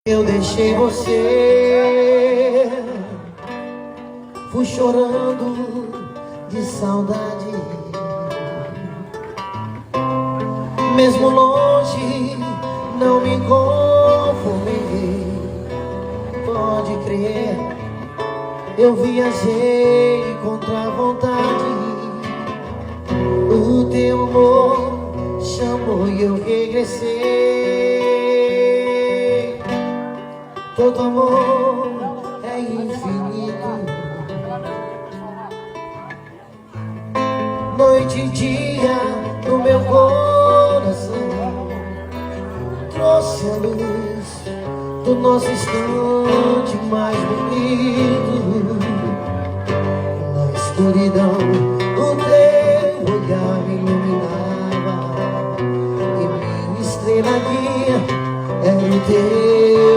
Eu deixei você, fui chorando de saudade. Mesmo longe, não me conformei. Pode crer, eu viajei contra a vontade. O teu amor chamou e eu regressei. Todo amor é infinito, noite e dia no meu coração. Trouxe a luz do nosso instante mais bonito. Na escuridão o teu olhar me iluminava, e minha estrela guia era o teu